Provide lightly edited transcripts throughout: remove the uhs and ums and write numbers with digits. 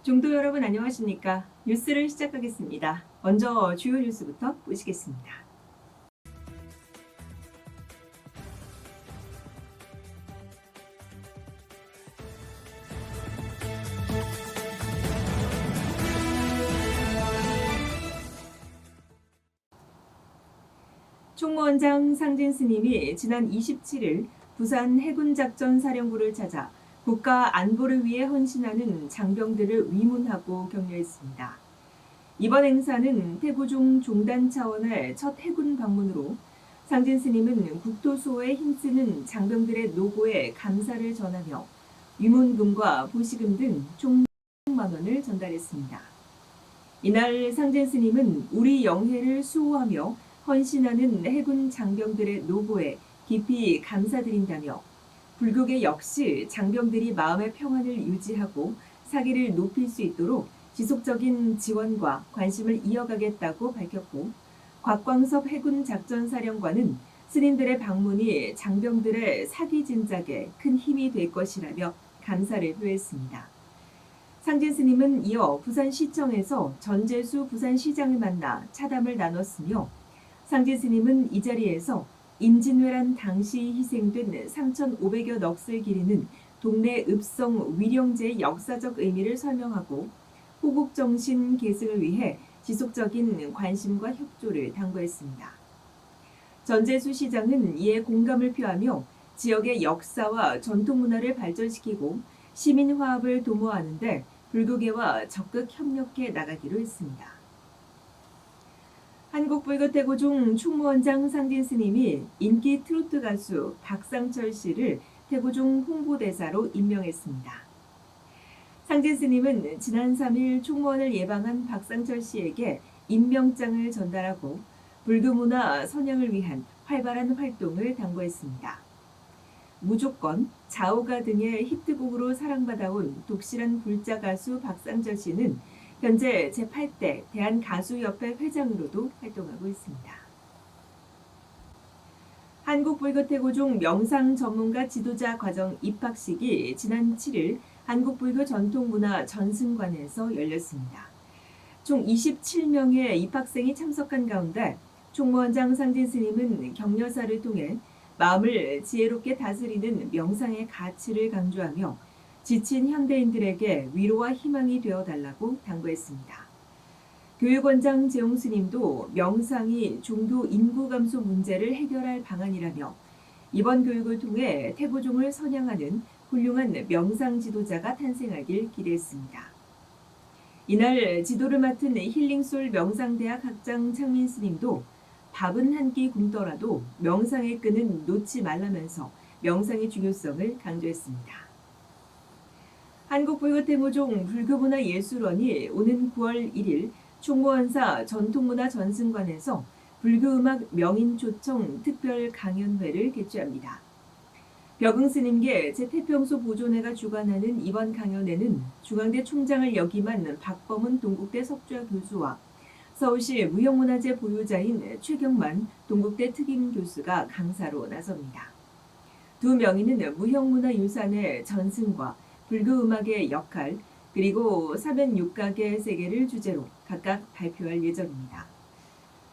중도 여러분 안녕하십니까? 뉴스를 시작하겠습니다. 먼저 주요 뉴스부터 보시겠습니다. 총무원장 상진 스님이 지난 27일 부산 해군작전사령부를 찾아 국가 안보를 위해 헌신하는 장병들을 위문하고 격려했습니다. 이번 행사는 태고종 종단 차원의 첫 해군 방문으로 상진 스님은 국토수호에 힘쓰는 장병들의 노고에 감사를 전하며 위문금과 보시금 등 총 100만 원을 전달했습니다. 이날 상진 스님은 우리 영해를 수호하며 헌신하는 해군 장병들의 노고에 깊이 감사드린다며 불교계 역시 장병들이 마음의 평안을 유지하고 사기를 높일 수 있도록 지속적인 지원과 관심을 이어가겠다고 밝혔고, 곽광섭 해군작전사령관은 스님들의 방문이 장병들의 사기 진작에 큰 힘이 될 것이라며 감사를 표했습니다. 상진 스님은 이어 부산시청에서 전재수 부산시장을 만나 차담을 나눴으며, 상진 스님은 이 자리에서 임진왜란 당시 희생된 3,500여 넋을 기리는 동래 읍성 위령제의 역사적 의미를 설명하고 호국정신 계승을 위해 지속적인 관심과 협조를 당부했습니다. 전재수 시장은 이에 공감을 표하며 지역의 역사와 전통문화를 발전시키고 시민화합을 도모하는 데 불교계와 적극 협력해 나가기로 했습니다. 한국불교 태고종 총무원장 상진 스님이 인기 트로트 가수 박상철 씨를 태고종 홍보대사로 임명했습니다. 상진 스님은 지난 3일 총무원을 예방한 박상철 씨에게 임명장을 전달하고 불교문화 선양을 위한 활발한 활동을 당부했습니다. 무조건, 자오가 등의 히트곡으로 사랑받아온 독실한 불자 가수 박상철 씨는 현재 제8대 대한가수협회 회장으로도 활동하고 있습니다. 한국불교태고종 명상전문가 지도자 과정 입학식이 지난 7일 한국불교 전통문화 전승관에서 열렸습니다. 총 27명의 입학생이 참석한 가운데 총무원장 상진 스님은 격려사를 통해 마음을 지혜롭게 다스리는 명상의 가치를 강조하며 지친 현대인들에게 위로와 희망이 되어달라고 당부했습니다. 교육원장 재홍 스님도 명상이 중도 인구 감소 문제를 해결할 방안이라며 이번 교육을 통해 태고종을 선양하는 훌륭한 명상 지도자가 탄생하길 기대했습니다. 이날 지도를 맡은 힐링솔 명상대학 학장 창민 스님도 밥은 한 끼 굶더라도 명상의 끈은 놓지 말라면서 명상의 중요성을 강조했습니다. 한국불교태고종 불교문화예술원이 오는 9월 1일 총무원사 전통문화 전승관에서 불교음악 명인초청 특별 강연회를 개최합니다. 벽응 스님계 제 태평소 보존회가 주관하는 이번 강연회는 중앙대 총장을 역임한 박범은 동국대 석좌 교수와 서울시 무형문화재 보유자인 최경만 동국대 특임 교수가 강사로 나섭니다. 두 명인은 무형문화유산의 전승과 불교음악의 역할, 그리고 사면육각의 세계를 주제로 각각 발표할 예정입니다.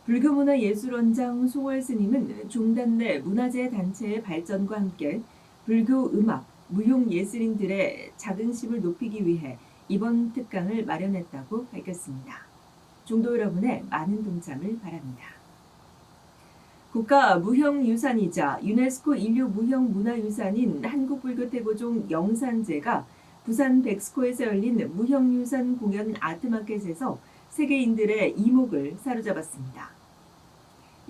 불교문화예술원장 송월 스님은 종단 내 문화재 단체의 발전과 함께 불교음악, 무용예술인들의 자긍심을 높이기 위해 이번 특강을 마련했다고 밝혔습니다. 중도 여러분의 많은 동참을 바랍니다. 국가 무형유산이자 유네스코 인류 무형문화유산인 한국불교태고종 영산제가 부산 백스코에서 열린 무형유산 공연 아트마켓에서 세계인들의 이목을 사로잡았습니다.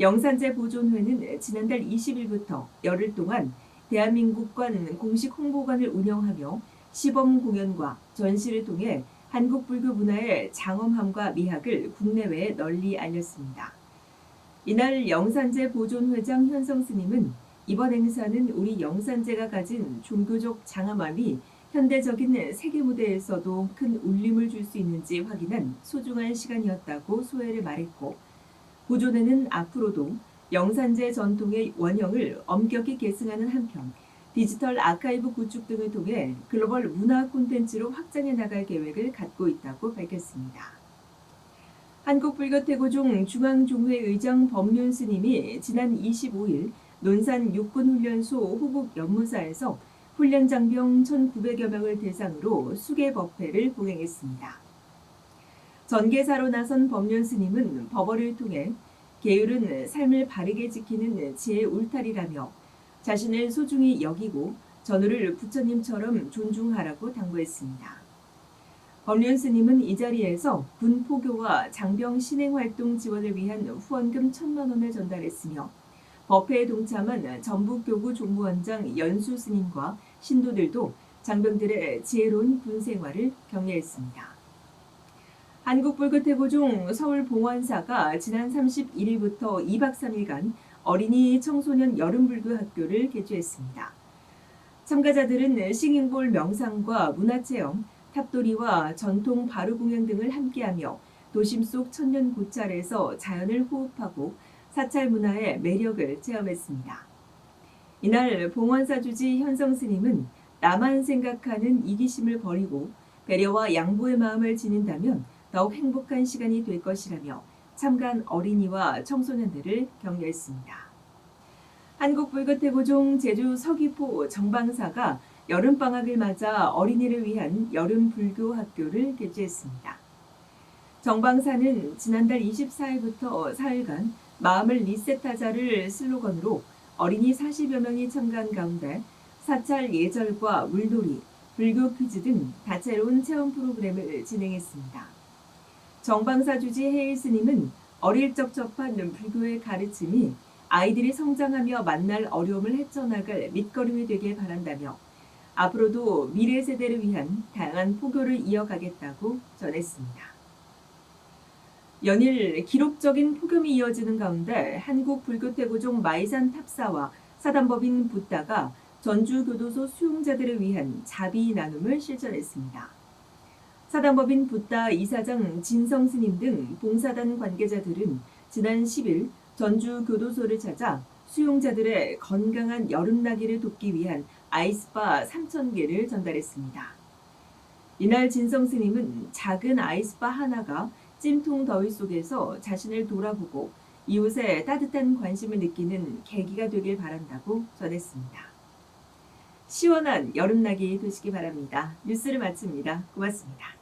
영산제 보존회는 지난달 20일부터 열흘 동안 대한민국관 공식 홍보관을 운영하며 시범 공연과 전시를 통해 한국불교 문화의 장엄함과 미학을 국내외에 널리 알렸습니다. 이날 영산제 보존회장 현성 스님은 이번 행사는 우리 영산제가 가진 종교적 장엄함이 현대적인 세계 무대에서도 큰 울림을 줄 수 있는지 확인한 소중한 시간이었다고 소회를 말했고, 보존회는 앞으로도 영산제 전통의 원형을 엄격히 계승하는 한편 디지털 아카이브 구축 등을 통해 글로벌 문화 콘텐츠로 확장해 나갈 계획을 갖고 있다고 밝혔습니다. 한국불교태고종 중앙종회 의장 법륜 스님이 지난 25일 논산 육군훈련소 호국 연무사에서 훈련장병 1,900여 명을 대상으로 수계법회를 봉행했습니다. 전개사로 나선 법륜 스님은 법어를 통해 계율은 삶을 바르게 지키는 지혜의 울타리라며 자신을 소중히 여기고 전우를 부처님처럼 존중하라고 당부했습니다. 법륜 스님은 이 자리에서 군 포교와 장병 신행활동 지원을 위한 후원금 1,000만 원을 전달했으며 법회에 동참한 전북교구 종무원장 연수 스님과 신도들도 장병들의 지혜로운 군 생활을 격려했습니다. 한국불교태고종 서울봉원사가 지난 31일부터 2박 3일간 어린이 청소년 여름불교 학교를 개최했습니다. 참가자들은 싱잉볼 명상과 문화체험, 탑돌이와 전통 바루공연 등을 함께하며 도심 속 천년 고찰에서 자연을 호흡하고 사찰 문화의 매력을 체험했습니다. 이날 봉원사 주지 현성 스님은 나만 생각하는 이기심을 버리고 배려와 양보의 마음을 지닌다면 더욱 행복한 시간이 될 것이라며 참가한 어린이와 청소년들을 격려했습니다. 한국불교태고종 제주 서귀포 정방사가 여름방학을 맞아 어린이를 위한 여름불교학교를 개최했습니다. 정방사는 지난달 24일부터 4일간 마음을 리셋하자를 슬로건으로 어린이 40여 명이 참가한 가운데 사찰 예절과 물놀이, 불교 퀴즈 등 다채로운 체험 프로그램을 진행했습니다. 정방사 주지 해일 스님은 어릴 적 접한 불교의 가르침이 아이들이 성장하며 만날 어려움을 헤쳐나갈 밑거름이 되길 바란다며 앞으로도 미래 세대를 위한 다양한 포교를 이어가겠다고 전했습니다. 연일 기록적인 폭염이 이어지는 가운데 한국불교태고종 마이산 탑사와 사단법인 붓다가 전주교도소 수용자들을 위한 자비 나눔을 실천했습니다. 사단법인 붓다 이사장 진성스님 등 봉사단 관계자들은 지난 10일 전주교도소를 찾아 수용자들의 건강한 여름나기를 돕기 위한 아이스바 3,000개를 전달했습니다. 이날 진성스님은 작은 아이스바 하나가 찜통 더위 속에서 자신을 돌아보고 이웃의 따뜻한 관심을 느끼는 계기가 되길 바란다고 전했습니다. 시원한 여름나기 되시기 바랍니다. 뉴스를 마칩니다. 고맙습니다.